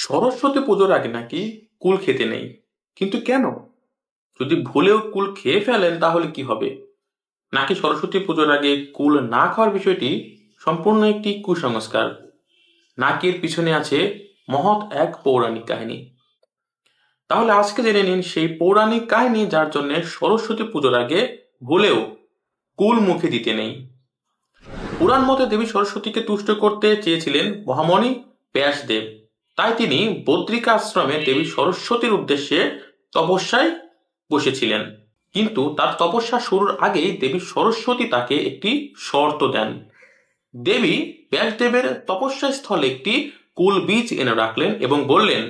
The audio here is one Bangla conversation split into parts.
সরস্বতী পুজোর আগে নাকি কুল খেতে নেই, কিন্তু কেন? যদি ভুলেও কুল খেয়ে ফেলেন তাহলে কি হবে? নাকি সরস্বতী পুজোর আগে কুল না খাওয়ার বিষয়টি সম্পূর্ণ একটি কুসংস্কার? নাকি এর পিছনে আছে মহৎ এক পৌরাণিক কাহিনী? তাহলে আজকে জেনে নিন সেই পৌরাণিক কাহিনী যার জন্য সরস্বতী পুজোর আগে ভুলেও কুল মুখে দিতে নেই। পুরাণ মতে দেবী সরস্বতীকে তুষ্ট করতে চেয়েছিলেন মহামণি ব্যাসদেব। তাই তিনি বদ্রিকা আশ্রমে দেবী সরস্বতীর উদ্দেশ্যে তপস্যায় বসেছিলেন। কিন্তু তার তপস্যা শুরুর আগেই দেবী সরস্বতী তাকে একটি শর্ত দেন। দেবী ব্যাসদেবের তপস্যা স্থলে একটি কুল বীজ এনে রাখলেন এবং বললেন,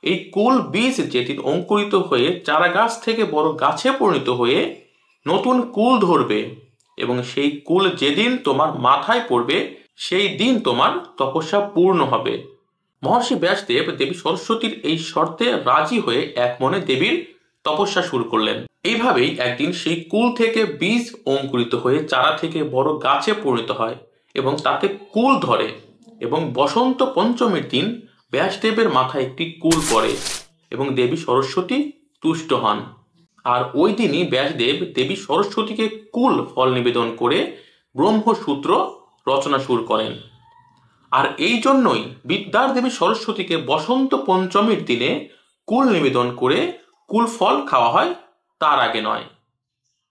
এই কুল বীজ যেদিন অঙ্কুরিত হয়ে চারা গাছ থেকে বড় গাছে পরিণত হয়ে নতুন কুল ধরবে এবং সেই কুল যেদিন তোমার মাথায় পড়বে সেই দিন তোমার তপস্যা পূর্ণ হবে। মহর্ষি ব্যাসদেব দেবী সরস্বতীর এই শর্তে রাজি হয়ে এক মনে দেবীর তপস্যা শুরু করলেন। এইভাবেই একদিন সেই কুল থেকে বীজ অঙ্কুরিত হয়ে চারা থেকে বড় গাছে পরিণত হয় এবং তাতে কুল ধরে এবং বসন্ত পঞ্চমীর দিন ব্যাসদেবের মাথায় একটি কুল পড়ে এবং দেবী সরস্বতী তুষ্ট হন। আর ওই দিনই ব্যাসদেব দেবী সরস্বতীকে কুল ফল নিবেদন করে ব্রহ্মসূত্র রচনা শুরু করেন। আর এই জন্যই বিদ্যার দেবী সরস্বতীকে বসন্ত পঞ্চমীর দিনে কুল নিবেদন করে কুল ফল খাওয়া হয়, তার আগে নয়।